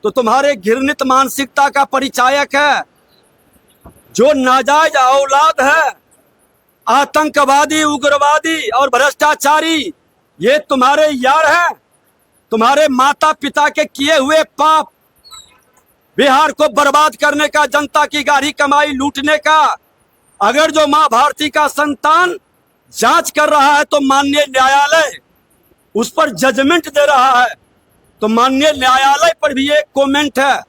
तो तुम्हारे घृणित मानसिकता का परिचायक है। जो नाजायज औलाद है, आतंकवादी, उग्रवादी और भ्रष्टाचारी, ये तुम्हारे यार हैं। तुम्हारे माता पिता के किए हुए पाप, बिहार को बर्बाद करने का, जनता की गाढ़ी कमाई लूटने का। अगर जो मां भारती का संतान जांच कर रहा है तो माननीय न्यायालय उस पर जजमेंट दे रहा है, तो माननीय न्यायालय पर भी एक कमेंट है।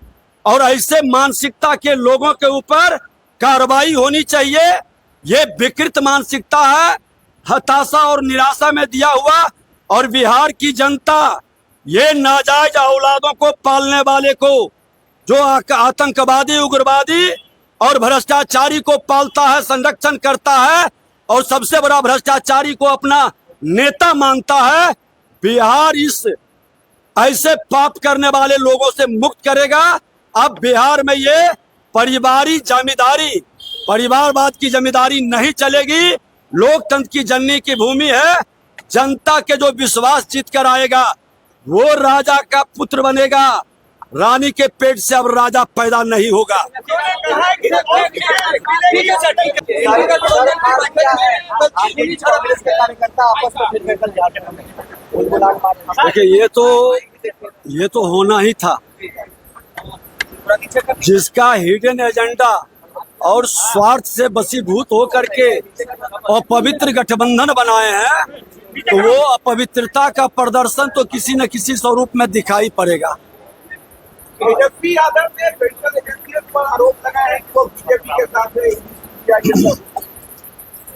और ऐसे मानसिकता के लोगों के ऊपर कार्रवाई होनी चाहिए। ये विकृत मानसिकता है, हताशा और निराशा में दिया हुआ। और बिहार की जनता ये नाजायज औलादों को पालने वाले को, जो आतंकवादी, उग्रवादी और भ्रष्टाचारी को पालता है, संरक्षण करता है और सबसे बड़ा भ्रष्टाचारी को अपना नेता मानता है, बिहार इस ऐसे पाप करने वाले लोगों से मुक्त करेगा। अब बिहार में ये जमींदारी, परिवारवाद की जमींदारी नहीं चलेगी। लोकतंत्र की जननी की भूमि है। जनता के जो विश्वास जीत कर आएगा वो राजा का पुत्र बनेगा। रानी के पेट से अब राजा पैदा नहीं होगा। देखिए, ये तो होना ही था। जिसका हिडन एजेंडा और स्वार्थ से बसीभूत होकर के अपवित्र गठबंधन बनाए हैं, तो वो अपवित्रता का प्रदर्शन तो किसी न किसी स्वरूप में दिखाई पड़ेगा। तेजस्वी यादव ने मेडिकल एजेंसी पर आरोप लगाया है कि वो बीजेपी के साथ है।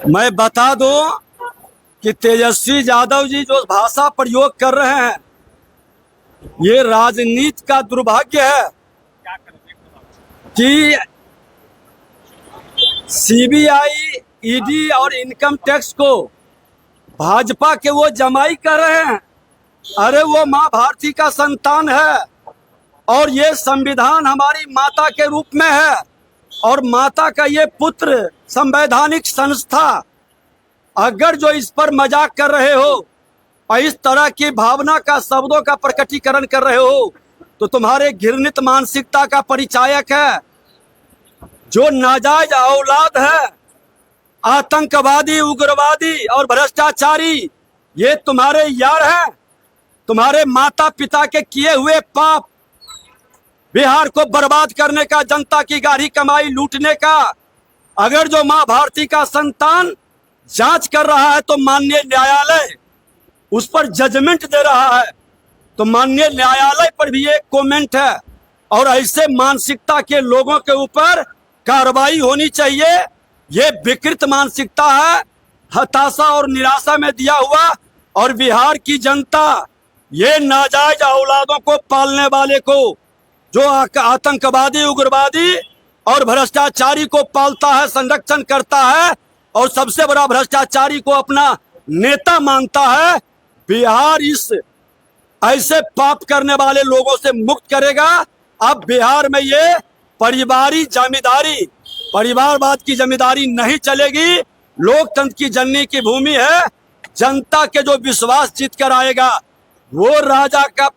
मैं बता दूं कि तेजस्वी यादव जी जो भाषा प्रयोग कर रहे हैं, ये राजनीति का दुर्भाग्य है कि सीबीआई, ईडी और इनकम टैक्स को भाजपा के वो जमाई कर रहे हैं। अरे वो मां भारती का संतान है और ये संविधान हमारी माता के रूप में है और माता का ये पुत्र संवैधानिक संस्था। अगर जो इस पर मजाक कर रहे हो और इस तरह की भावना का, शब्दों का प्रकटीकरण कर रहे हो, तो तुम्हारे घृणित मानसिकता का परिचायक है। जो नाजायज औलाद है, आतंकवादी, उग्रवादी और भ्रष्टाचारी, ये तुम्हारे यार हैं। तुम्हारे माता पिता के किए हुए पाप, बिहार को बर्बाद करने का, जनता की गाढ़ी कमाई लूटने का। अगर जो मां भारती का संतान जांच कर रहा है तो माननीय न्यायालय उस पर जजमेंट दे रहा है, तो माननीय न्यायालय पर भी एक कमेंट है। और ऐसे मानसिकता के लोगों के ऊपर कार्रवाई होनी चाहिए। ये विकृत मानसिकता है, हताशा और निराशा में दिया हुआ। और बिहार की जनता ये नाजायज औलादों को पालने वाले को, जो आतंकवादी, उग्रवादी और भ्रष्टाचारी को पालता है, संरक्षण करता है और सबसे बड़ा भ्रष्टाचारी को अपना नेता मानता है, बिहार इस ऐसे पाप करने वाले लोगों से मुक्त करेगा। अब बिहार में ये जमींदारी, परिवारवाद की जमींदारी नहीं चलेगी। लोकतंत्र की जननी की भूमि है। जनता के जो विश्वास जीत कर आएगा वो राजा का